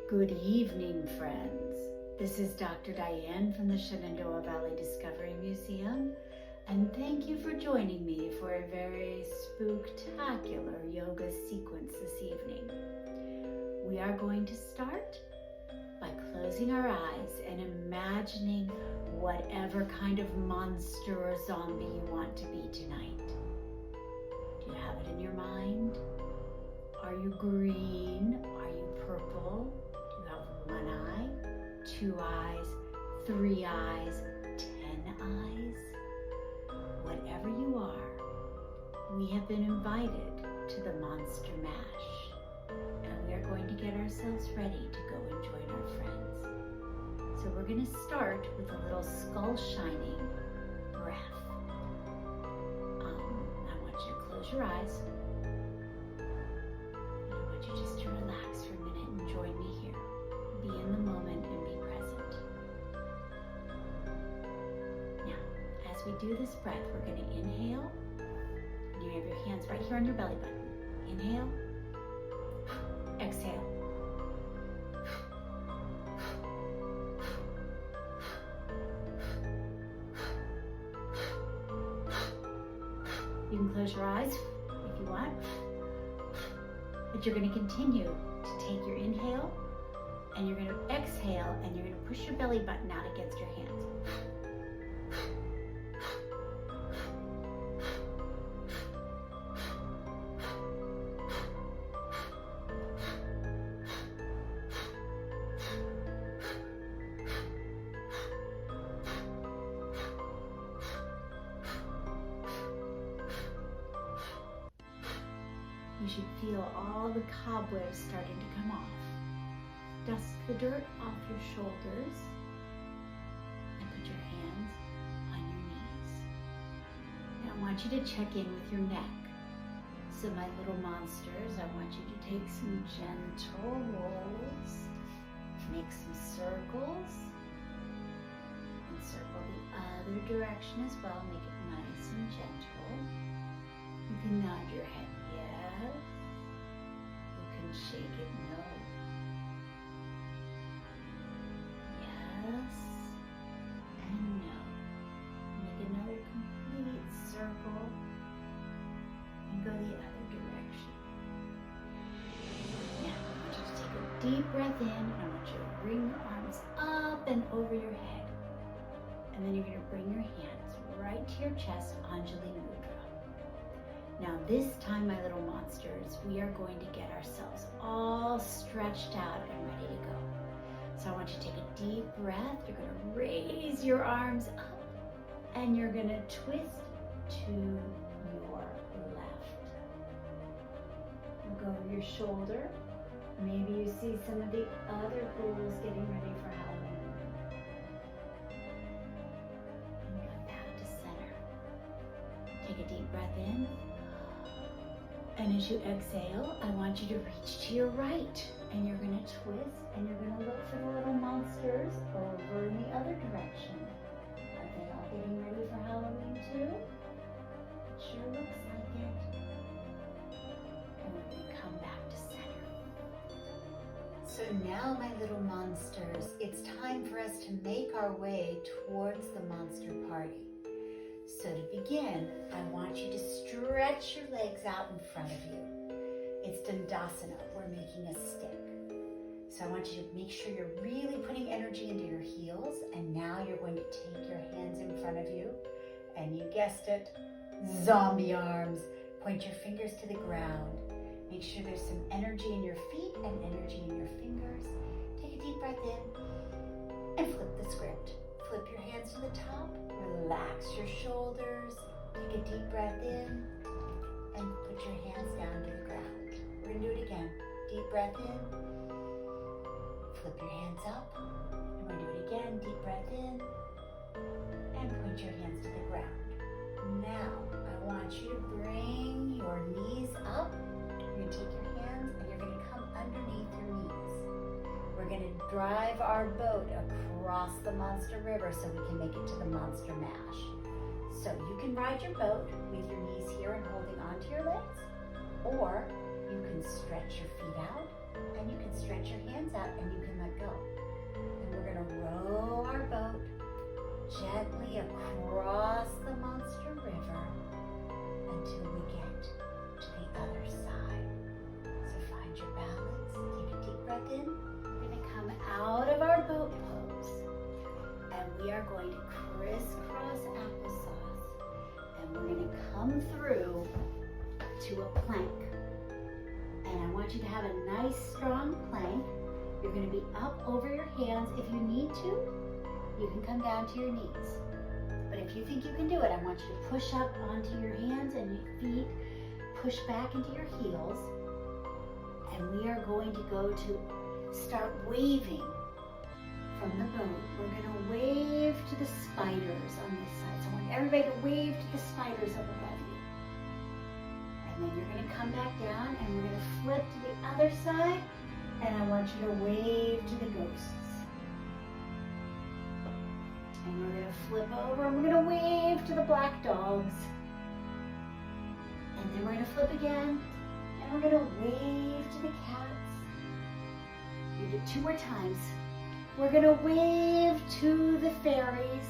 Good evening, friends. This is Dr. Diane from the Shenandoah Valley Discovery Museum, and thank you for joining me for a very spooktacular yoga sequence this evening. We are going to start by closing our eyes and imagining whatever kind of monster or zombie you want to be tonight. Do you have it in your mind? Are you green? Are you purple? Do you have one eye, 2 eyes, 3 eyes, 10 eyes? Whatever you are, we have been invited to the Monster Mash, and we are going to get ourselves ready to go and join our friends. So we're going to start with a little skull shining breath. I want you to close your eyes. Just to relax for a minute and join me here. Be in the moment and be present. Now, as we do this breath, we're going to inhale. And you have your hands right here on your belly button. Inhale. Exhale. You can close your eyes if you want. But you're going to continue to take your inhale and you're going to exhale and you're going to push your belly button out against your hands. You should feel all the cobwebs starting to come off. Dust the dirt off your shoulders and put your hands on your knees. Now I want you to check in with your neck. So my little monsters, I want you to take some gentle rolls, make some circles, and circle the other direction as well. Make it nice and gentle. You can nod your head yes. You can shake it no. Yes and no. Make another complete circle and go the other direction. Now I want you to take a deep breath in and I want you to bring your arms up and over your head. And then you're going to bring your hands right to your chest, Anjali Mudra. Now this time, my little monsters, we are going to get ourselves all stretched out and ready to go. So I want you to take a deep breath. You're going to raise your arms up and you're going to twist to your left. Look over your shoulder. Maybe you see some of the other ghouls getting ready for Halloween. And come back to center. Take a deep breath in. And as you exhale, I want you to reach to your right. And you're going to twist and you're going to look for the little monsters over in the other direction. Are they all getting ready for Halloween too? It sure looks like it. And we're going to come back to center. So now, my little monsters, it's time for us to make our way towards the monster party. So to begin, I want you to stretch your legs out in front of you. It's Dandasana. We're making a stick. So I want you to make sure you're really putting energy into your heels. And now you're going to take your hands in front of you. And you guessed it, zombie arms. Point your fingers to the ground. Make sure there's some energy in your feet and energy in your fingers. Take a deep breath in and flip the script. Flip your hands to the top. Relax your shoulders. Take a deep breath in and put your hands down to the ground. We're going to do it again. Deep breath in. Flip your hands up. And we're going to do it again. Deep breath in and point your hands to the ground. Now, I want you to bring your knees up. You're going to take your hands and you're going to come underneath your knees. We're going to drive our boat across the Monster River so we can make it to the Monster Mash. So you can ride your boat with your knees here and holding onto your legs, or you can stretch your feet out And you can stretch your hands out and you can let go. And we're going to row our boat gently across the monster river until we get to the other side. So find your balance, take a deep breath in. We're going to come out of our boat pose and we are going to crisscross applesauce and we're going to come through to a plank. And I want you to have a nice strong plank. You're going to be up over your hands. If you need to, you can come down to your knees. But if you think you can do it, I want you to push up onto your hands and your feet, push back into your heels. And we are going to go to start waving from the boat. We're going to wave to the spiders on this side. So I want everybody to wave to the spiders up above you. And then you're going to come back down and we're going to flip to the other side. And I want you to wave to the ghosts. And we're going to flip over and we're going to wave to the black dogs. And then we're going to flip again. And we're going to wave to the cats. You do it 2 more times. We're going to wave to the fairies.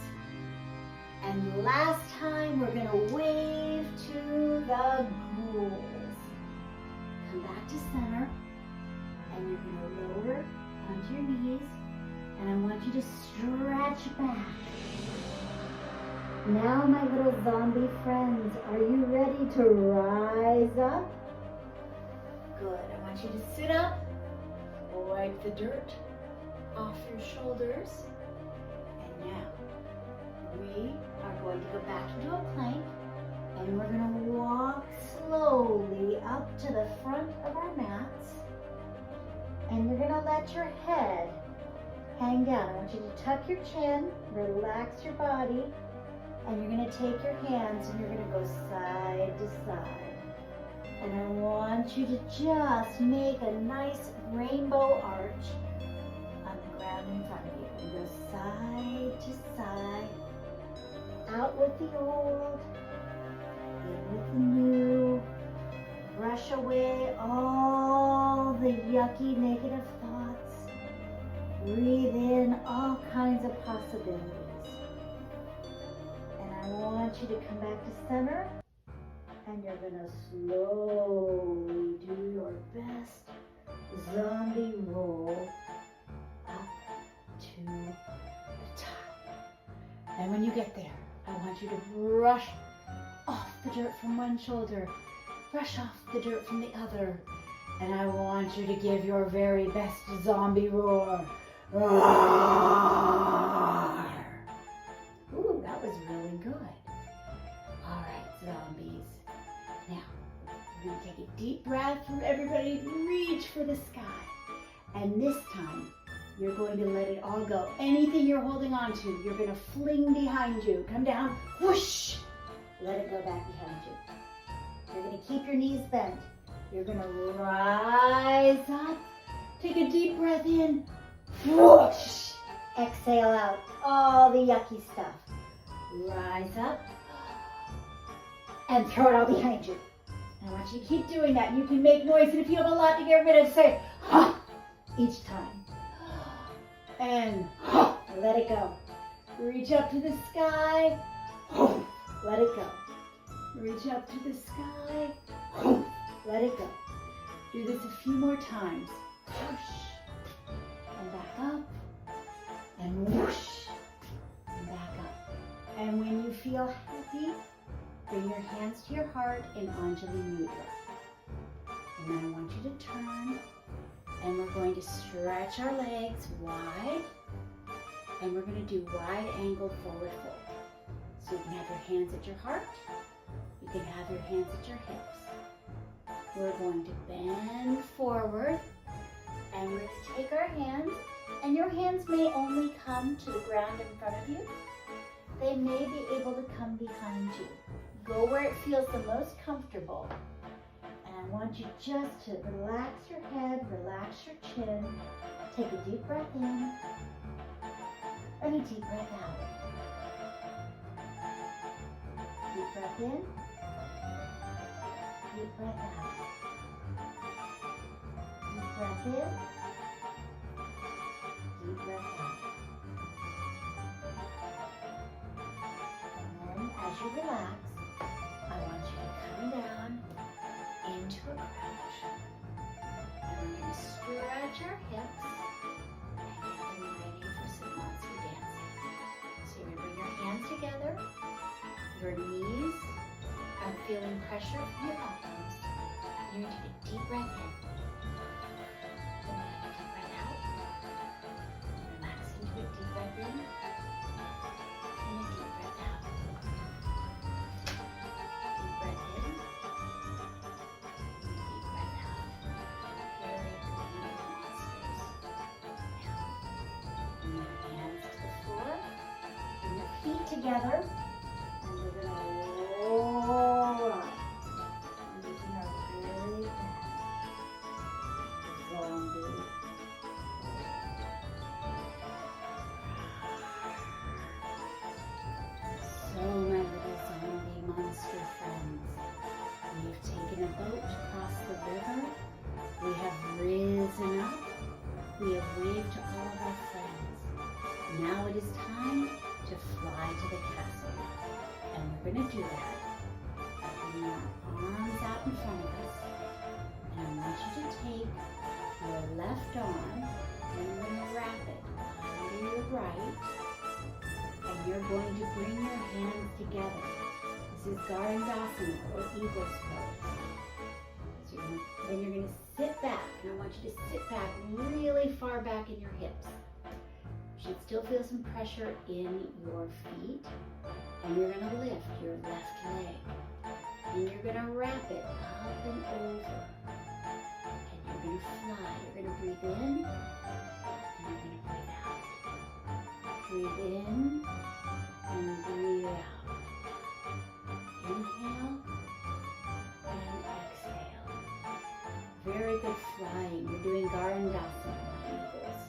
And last time, we're going to wave to the ghouls. Come back to center. And you're going to lower onto your knees. And I want you to stretch back. Now, my little zombie friends, are you ready to rise up? Good. I want you to sit up. Wipe the dirt off your shoulders. And now, we are going to go back into a plank. And we're going to walk slowly up to the front of our mats. And you're going to let your head hang down. I want you to tuck your chin, relax your body, and you're going to take your hands and you're going to go side to side. And I want you to just make a nice rainbow arch on the ground in front of you. And go side to side, out with the old, in with the new. Brush away all the yucky negative thoughts. Breathe in all kinds of possibilities. And I want you to come back to center. And you're going to slowly do your best zombie roll up to the top. And when you get there, I want you to brush off the dirt from one shoulder. Brush off the dirt from the other. And I want you to give your very best zombie roar. Roar! Ooh, that was really good. All right, zombies. Now, we're going to take a deep breath from everybody. Reach for the sky. And this time, you're going to let it all go. Anything you're holding on to, you're going to fling behind you. Come down. Whoosh! Let it go back behind you. You're going to keep your knees bent. You're going to rise up. Take a deep breath in. Whoosh! Exhale out all the yucky stuff. Rise up. And throw it all behind you. And I want you to keep doing that. You can make noise. And if you have a lot to get rid of, say, ha! Each time. And ha! Let it go. Reach up to the sky. Let it go. Reach up to the sky. Let it go. Do this a few more times. Whoosh. And back up. And whoosh. And back up. And when you feel happy, bring your hands to your heart in Anjali Mudra. And then I want you to turn. And we're going to stretch our legs wide. And we're going to do wide angled forward fold. So you can have your hands at your heart. You can have your hands at your hips. We're going to bend forward. And we're going to take our hands. And your hands may only come to the ground in front of you. They may be able to come behind you. Go where it feels the most comfortable. And I want you just to relax your head, relax your chin. Take a deep breath in and a deep breath out. Deep breath in, deep breath out. Deep breath in. Deep breath out. And then as you relax, I want you to come down into a crouch. And we're going to stretch our hips and get them ready for some monster dancing. So you're going to bring your hands together. Your knees are feeling pressure from your elbows. You're going to take a deep breath in. Then a deep breath out. Relax into a deep breath in. And a deep breath out. Deep breath in. And a deep breath out. Very good, monsters. Now, bring your hands to the floor. Bring your feet together. And we're going to roll up. Using our very best zombie. So my little zombie monster friends, we've taken a boat across the river. We have risen up. We have waved to all of our friends. Now it is time to fly to the castle. And we're going to do that. Bring our arms out in front of us. And I want you to take your left arm and you're going to wrap it under your right. And you're going to bring your hands together. This is Garandasana or Eagle's Pose. So then you're going to sit back. And I want you to sit back really far back in your hips. You should still feel some pressure in your feet. And you're going to lift your left leg. And you're going to wrap it up and over. And you're going to fly. You're going to breathe in. And you're going to breathe out. Breathe in. And breathe out. Inhale. And exhale. Very good flying. You're doing Garandasana, my eagles.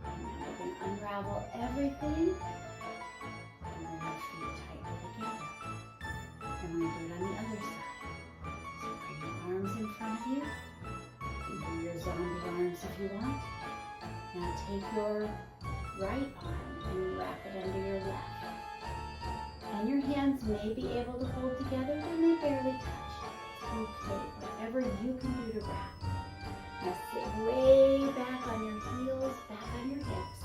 And now we're going to unravel everything. And we're going to do it on the other side. So bring your arms in front of you. You can do your zombie arms if you want. Now take your right arm and wrap it under your left. And your hands may be able to hold together. They may barely touch. Okay, whatever you can do to wrap. Now sit way back on your heels, back on your hips.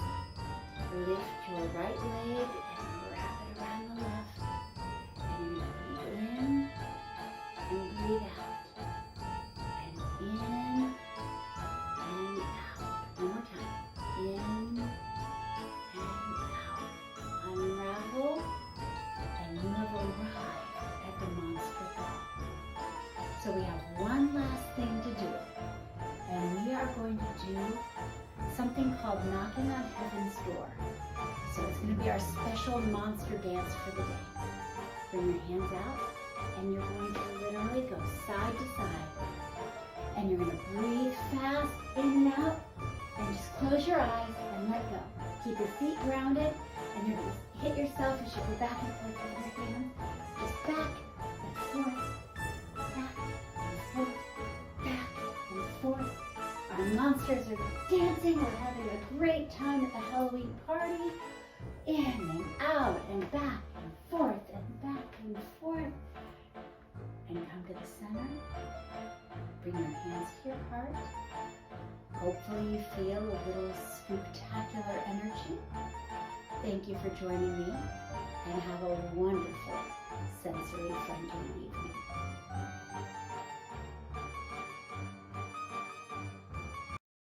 Lift your right leg and wrap it around the left. And you're going to breathe in and breathe out. And in and out. One more time. In and out. Unravel. And you have arrived at the monster ball. So we have one last thing to do. And we are going to do something called knocking on heaven's door. So it's going to be our special monster dance for the day. Bring your hands out, and you're going to literally go side to side. And you're going to breathe fast in and out, and just close your eyes and let go. Keep your feet grounded, and you're going to hit yourself as you go back and forth with your hands. Just back and forth, back and forth, back and forth. Our monsters are dancing. We're having a great time at the Halloween party. In and out and back and forth and back and forth. And come to the center. Bring your hands to your heart. Hopefully you feel a little spooktacular energy. Thank you for joining me, and have a wonderful sensory friendly evening.